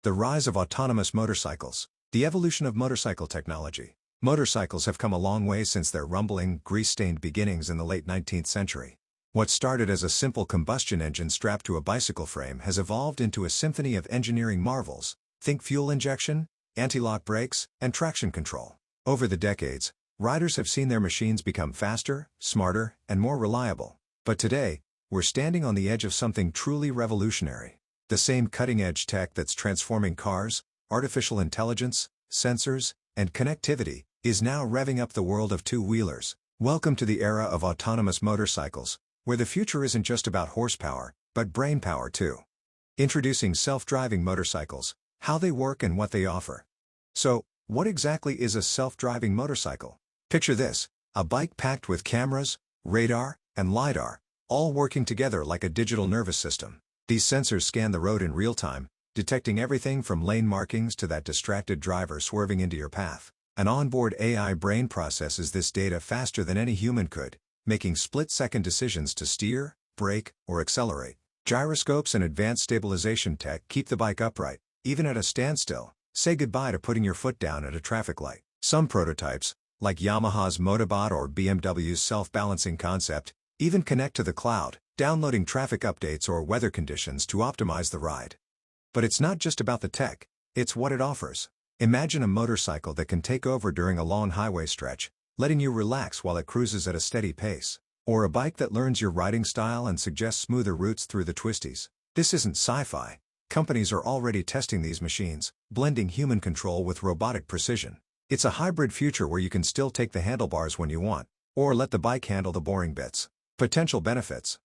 The rise of autonomous motorcycles. The evolution of motorcycle technology. Motorcycles have come a long way since their rumbling, grease-stained beginnings in the late 19th century. What started as a simple combustion engine strapped to a bicycle frame has evolved into a symphony of engineering marvels. Think fuel injection, anti-lock brakes, and traction control. Over the decades, riders have seen their machines become faster, smarter, and more reliable. But today, we're standing on the edge of something truly revolutionary. The same cutting-edge tech that's transforming cars, artificial intelligence, sensors, and connectivity, is now revving up the world of two-wheelers. Welcome to the era of autonomous motorcycles, where the future isn't just about horsepower, but brainpower too. Introducing self-driving motorcycles, how they work and what they offer. So, what exactly is a self-driving motorcycle? Picture this, a bike packed with cameras, radar, and LiDAR, all working together like a digital nervous system. These sensors scan the road in real time, detecting everything from lane markings to that distracted driver swerving into your path. An onboard AI brain processes this data faster than any human could, making split-second decisions to steer, brake, or accelerate. Gyroscopes and advanced stabilization tech keep the bike upright, even at a standstill. Say goodbye to putting your foot down at a traffic light. Some prototypes, like Yamaha's Motobot or BMW's self-balancing concept, even connect to the cloud, downloading traffic updates or weather conditions to optimize the ride. But it's not just about the tech, it's what it offers. Imagine a motorcycle that can take over during a long highway stretch, letting you relax while it cruises at a steady pace. Or a bike that learns your riding style and suggests smoother routes through the twisties. This isn't sci-fi. Companies are already testing these machines, blending human control with robotic precision. It's a hybrid future where you can still take the handlebars when you want, or let the bike handle the boring bits. Potential benefits.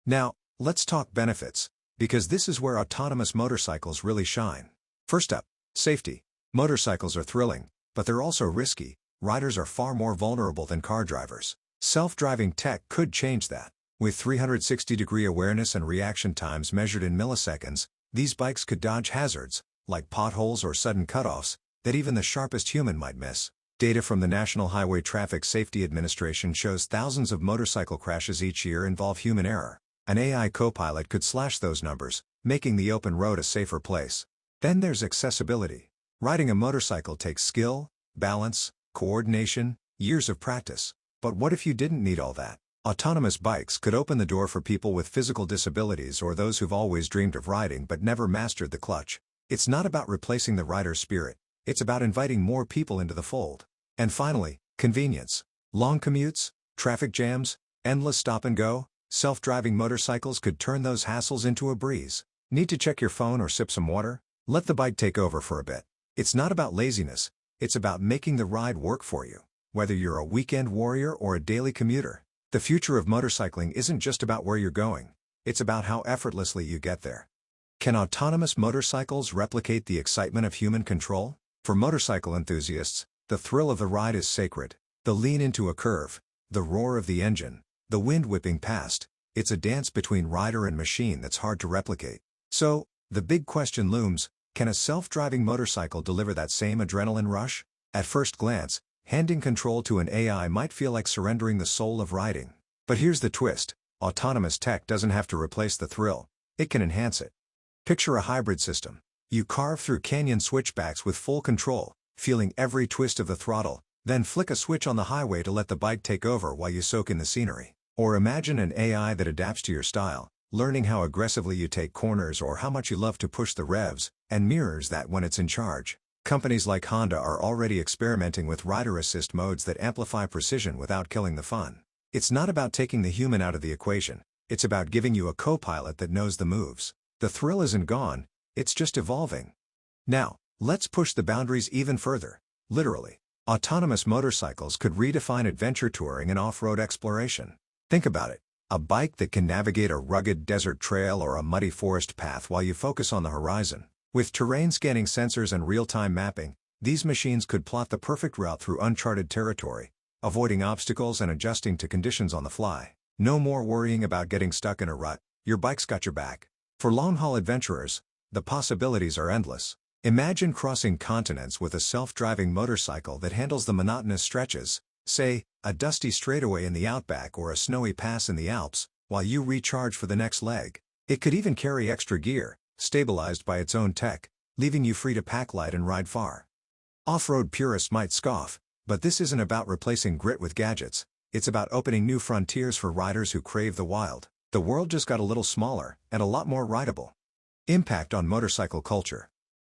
Now, let's talk benefits, because this is where autonomous motorcycles really shine. First up, safety. Motorcycles are thrilling, but they're also risky. Riders are far more vulnerable than car drivers. Self-driving tech could change that. With 360-degree awareness and reaction times measured in milliseconds, these bikes could dodge hazards, like potholes or sudden cutoffs, that even the sharpest human might miss. Data from the National Highway Traffic Safety Administration shows thousands of motorcycle crashes each year involve human error. An AI co-pilot could slash those numbers, making the open road a safer place. Then there's accessibility. Riding a motorcycle takes skill, balance, coordination, years of practice. But what if you didn't need all that? Autonomous bikes could open the door for people with physical disabilities or those who've always dreamed of riding but never mastered the clutch. It's not about replacing the rider's spirit. It's about inviting more people into the fold. And finally, convenience. Long commutes, traffic jams, endless stop and go. Self-driving motorcycles could turn those hassles into a breeze. Need to check your phone or sip some water? Let the bike take over for a bit. It's not about laziness. It's about making the ride work for you. Whether you're a weekend warrior or a daily commuter, the future of motorcycling isn't just about where you're going. It's about how effortlessly you get there. Can autonomous motorcycles replicate the excitement of human control? For motorcycle enthusiasts, the thrill of the ride is sacred. The lean into a curve, the roar of the engine, the wind whipping past, it's a dance between rider and machine that's hard to replicate. So, the big question looms, can a self-driving motorcycle deliver that same adrenaline rush? At first glance, handing control to an AI might feel like surrendering the soul of riding. But here's the twist, autonomous tech doesn't have to replace the thrill, it can enhance it. Picture a hybrid system. You carve through canyon switchbacks with full control, feeling every twist of the throttle, then flick a switch on the highway to let the bike take over while you soak in the scenery. Or imagine an AI that adapts to your style, learning how aggressively you take corners or how much you love to push the revs, and mirrors that when it's in charge. Companies like Honda are already experimenting with rider assist modes that amplify precision without killing the fun. It's not about taking the human out of the equation, it's about giving you a co-pilot that knows the moves. The thrill isn't gone, it's just evolving. Now, let's push the boundaries even further. Literally, autonomous motorcycles could redefine adventure touring and off-road exploration. Think about it, a bike that can navigate a rugged desert trail or a muddy forest path while you focus on the horizon. With terrain scanning sensors and real-time mapping, these machines could plot the perfect route through uncharted territory, avoiding obstacles and adjusting to conditions on the fly. No more worrying about getting stuck in a rut, your bike's got your back. For long-haul adventurers, the possibilities are endless. Imagine crossing continents with a self-driving motorcycle that handles the monotonous stretches, say, a dusty straightaway in the outback or a snowy pass in the Alps, while you recharge for the next leg. It could even carry extra gear, stabilized by its own tech, leaving you free to pack light and ride far. Off-road purists might scoff, but this isn't about replacing grit with gadgets, it's about opening new frontiers for riders who crave the wild. The world just got a little smaller, and a lot more rideable. Impact on motorcycle culture.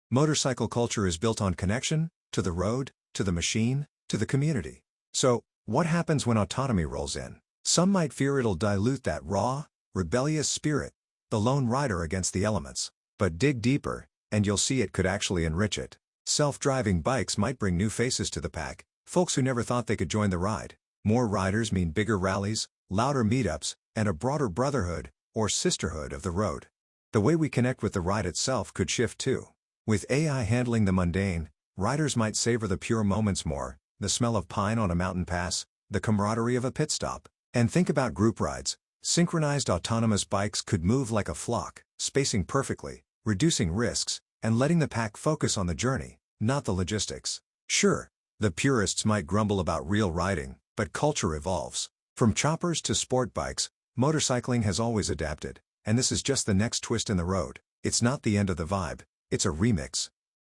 Motorcycle culture is built on connection, to the road, to the machine, to the community. So, what happens when autonomy rolls in? Some might fear it'll dilute that raw, rebellious spirit, the lone rider against the elements. But dig deeper, and you'll see it could actually enrich it. Self-driving bikes might bring new faces to the pack, folks who never thought they could join the ride. More riders mean bigger rallies, louder meetups, and a broader brotherhood, or sisterhood of the road. The way we connect with the ride itself could shift too. With AI handling the mundane, riders might savor the pure moments more, the smell of pine on a mountain pass, the camaraderie of a pit stop. And think about group rides. Synchronized autonomous bikes could move like a flock, spacing perfectly, reducing risks, and letting the pack focus on the journey, not the logistics. Sure, the purists might grumble about real riding, but culture evolves. From choppers to sport bikes, motorcycling has always adapted, and this is just the next twist in the road. It's not the end of the vibe, it's a remix.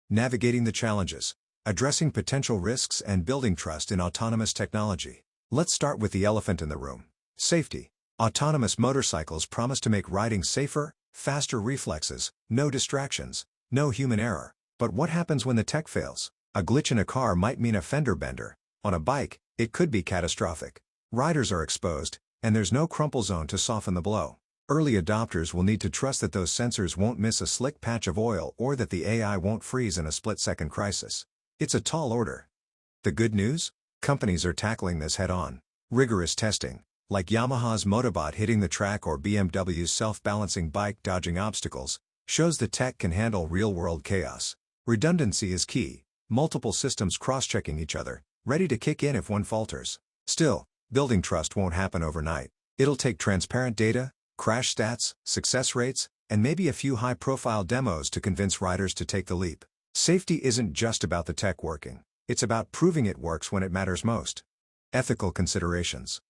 Navigating the challenges, addressing potential risks and building trust in autonomous technology. Let's start with the elephant in the room. Safety. Autonomous motorcycles promise to make riding safer, faster reflexes, no distractions, no human error. But what happens when the tech fails? A glitch in a car might mean a fender bender. On a bike, it could be catastrophic. Riders are exposed, and there's no crumple zone to soften the blow. Early adopters will need to trust that those sensors won't miss a slick patch of oil or that the AI won't freeze in a split-second crisis. It's a tall order. The good news? Companies are tackling this head-on. Rigorous testing, like Yamaha's Motobot hitting the track or BMW's self-balancing bike dodging obstacles, shows the tech can handle real-world chaos. Redundancy is key, multiple systems cross-checking each other, ready to kick in if one falters. Still, building trust won't happen overnight. It'll take transparent data, crash stats, success rates, and maybe a few high-profile demos to convince riders to take the leap. Safety isn't just about the tech working. It's about proving it works when it matters most. Ethical considerations.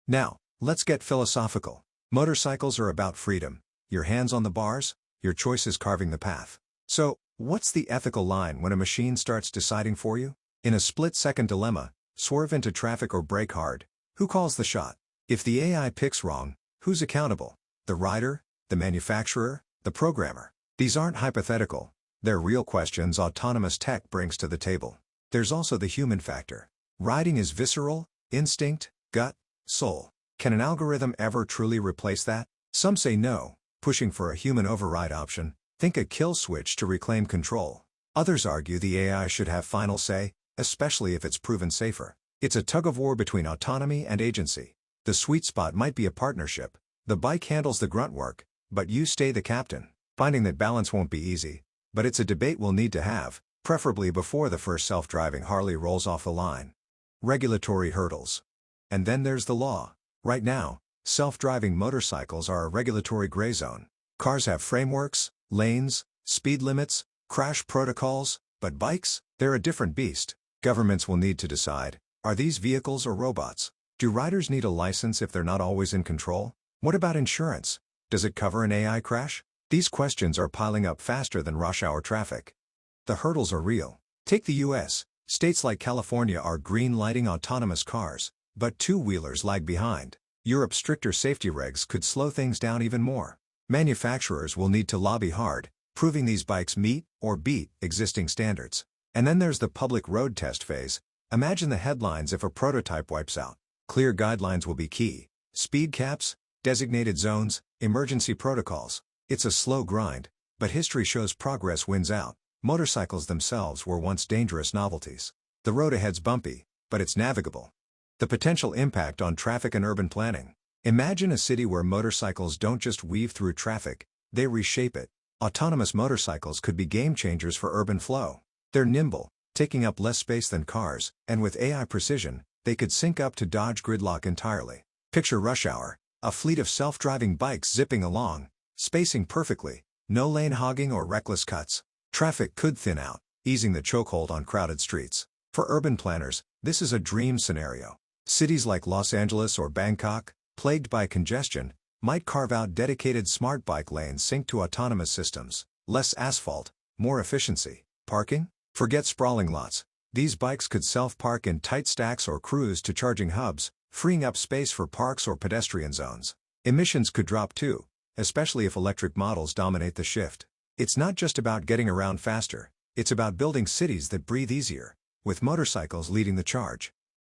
Now, let's get philosophical. Motorcycles are about freedom. Your hands on the bars, your choices carving the path. So, what's the ethical line when a machine starts deciding for you? In a split-second dilemma, swerve into traffic or brake hard, who calls the shot? If the AI picks wrong, who's accountable? The rider, the manufacturer, the programmer? These aren't hypothetical. They're real questions autonomous tech brings to the table. There's also the human factor. Riding is visceral, instinct, gut, soul. Can an algorithm ever truly replace that? Some say no, pushing for a human override option. Think a kill switch to reclaim control. Others argue the AI should have final say, especially if it's proven safer. It's a tug-of-war between autonomy and agency. The sweet spot might be a partnership. The bike handles the grunt work, but you stay the captain. Finding that balance won't be easy, but it's a debate we'll need to have, preferably before the first self-driving Harley rolls off the line. Regulatory hurdles. And then there's the law. Right now, self-driving motorcycles are a regulatory gray zone. Cars have frameworks, lanes, speed limits, crash protocols, but bikes? They're a different beast. Governments will need to decide, are these vehicles or robots? Do riders need a license if they're not always in control? What about insurance? Does it cover an AI crash? These questions are piling up faster than rush hour traffic. The hurdles are real. Take the US. States like California are green-lighting autonomous cars, but two-wheelers lag behind. Europe's stricter safety regs could slow things down even more. Manufacturers will need to lobby hard, proving these bikes meet or beat existing standards. And then there's the public road test phase. Imagine the headlines if a prototype wipes out. Clear guidelines will be key. Speed caps, designated zones, emergency protocols. It's a slow grind, but history shows progress wins out. Motorcycles themselves were once dangerous novelties. The road ahead's bumpy, but it's navigable. The potential impact on traffic and urban planning. Imagine a city where motorcycles don't just weave through traffic, they reshape it. Autonomous motorcycles could be game changers for urban flow. They're nimble, taking up less space than cars, and with AI precision, they could sync up to dodge gridlock entirely. Picture rush hour, a fleet of self-driving bikes zipping along, spacing perfectly, no lane hogging or reckless cuts. Traffic could thin out, easing the chokehold on crowded streets. For urban planners, this is a dream scenario. Cities like Los Angeles or Bangkok, plagued by congestion, might carve out dedicated smart bike lanes synced to autonomous systems. Less asphalt, More efficiency. Parking? Forget sprawling lots. These bikes could self-park in tight stacks or cruise to charging hubs, freeing up space for parks or pedestrian zones. Emissions could drop too, especially if electric models dominate the shift. It's not just about getting around faster, it's about building cities that breathe easier, with motorcycles leading the charge.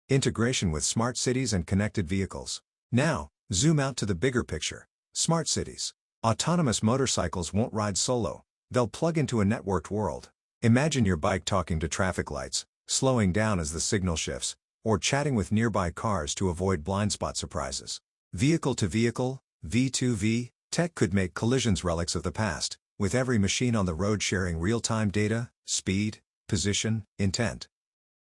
Integration with smart cities and connected vehicles. Now, zoom out to the bigger picture. Smart cities. Autonomous motorcycles won't ride solo, they'll plug into a networked world. Imagine your bike talking to traffic lights, slowing down as the signal shifts, or chatting with nearby cars to avoid blind spot surprises. Vehicle-to-vehicle, V2V, tech could make collisions relics of the past, with every machine on the road sharing real-time data, speed, position, intent.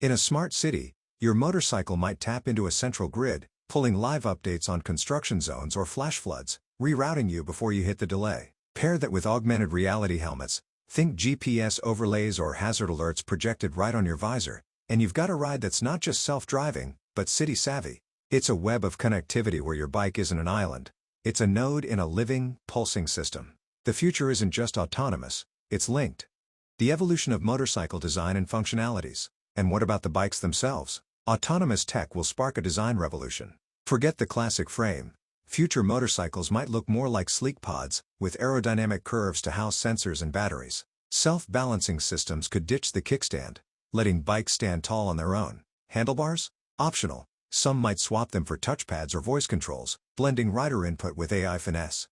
In a smart city, your motorcycle might tap into a central grid, pulling live updates on construction zones or flash floods, rerouting you before you hit the delay. Pair that with augmented reality helmets, think GPS overlays or hazard alerts projected right on your visor, and you've got a ride that's not just self-driving, but city-savvy. It's a web of connectivity where your bike isn't an island. It's a node in a living, pulsing system. The future isn't just autonomous, it's linked. The evolution of motorcycle design and functionalities. And what about the bikes themselves? Autonomous tech will spark a design revolution. Forget the classic frame. Future motorcycles might look more like sleek pods, with aerodynamic curves to house sensors and batteries. Self-balancing systems could ditch the kickstand, letting bikes stand tall on their own. Handlebars? Optional. Some might swap them for touchpads or voice controls, blending rider input with AI finesse.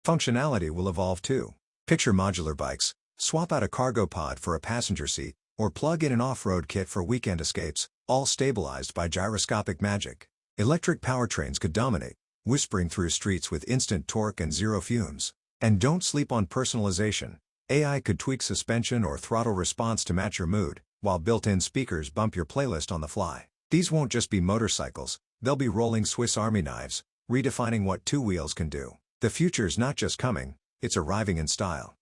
Functionality will evolve too. Picture modular bikes. Swap out a cargo pod for a passenger seat, or plug in an off-road kit for weekend escapes, all stabilized by gyroscopic magic. Electric powertrains could dominate, whispering through streets with instant torque and zero fumes. And don't sleep on personalization. AI could tweak suspension or throttle response to match your mood, while built-in speakers bump your playlist on the fly. These won't just be motorcycles, they'll be rolling Swiss Army knives, redefining what two wheels can do. The future's not just coming, it's arriving in style.